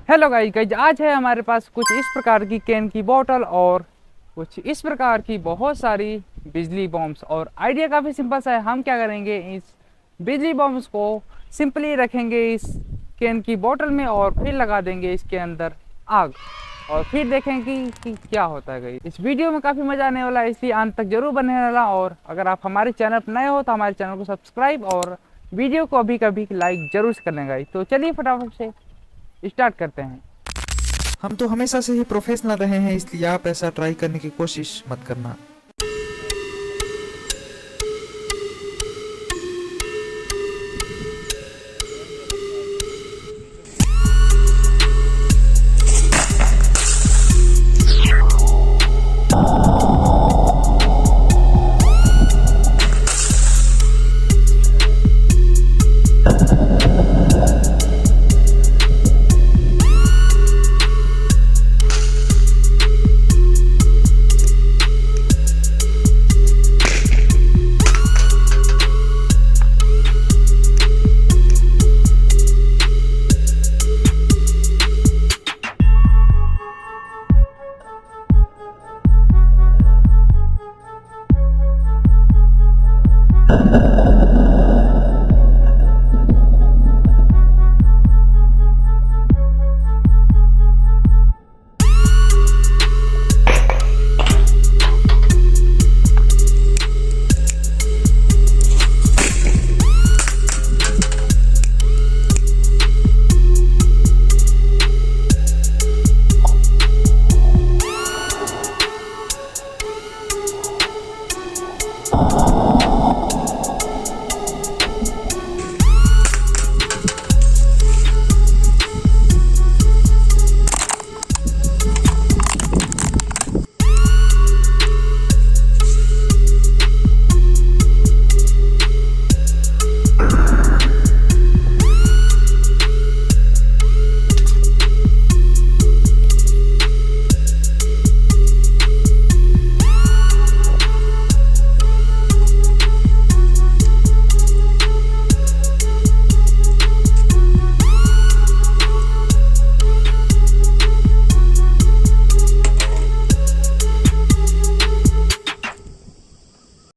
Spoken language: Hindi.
हेलो गाइस, आज है हमारे पास कुछ इस प्रकार की कैन की बोतल और कुछ इस प्रकार की बहुत सारी बिजली बॉम्ब्स। और आइडिया काफ़ी सिंपल सा है। हम क्या करेंगे, इस बिजली बॉम्ब्स को सिंपली रखेंगे इस कैन की बोतल में और फिर लगा देंगे इसके अंदर आग और फिर देखेंगे कि क्या होता है। गाइस, इस वीडियो में काफ़ी मज़ा आने वाला है, इसलिए अंत तक जरूर बने रहना। और अगर आप हमारे चैनल पर नए हो तो हमारे चैनल को सब्सक्राइब और वीडियो को अभी कभी लाइक जरूर कर लें। गाइस, तो चलिए फटाफट से स्टार्ट करते हैं। हम तो हमेशा से ही प्रोफेशनल रहे हैं, इसलिए आप ऐसा ट्राई करने की कोशिश मत करना।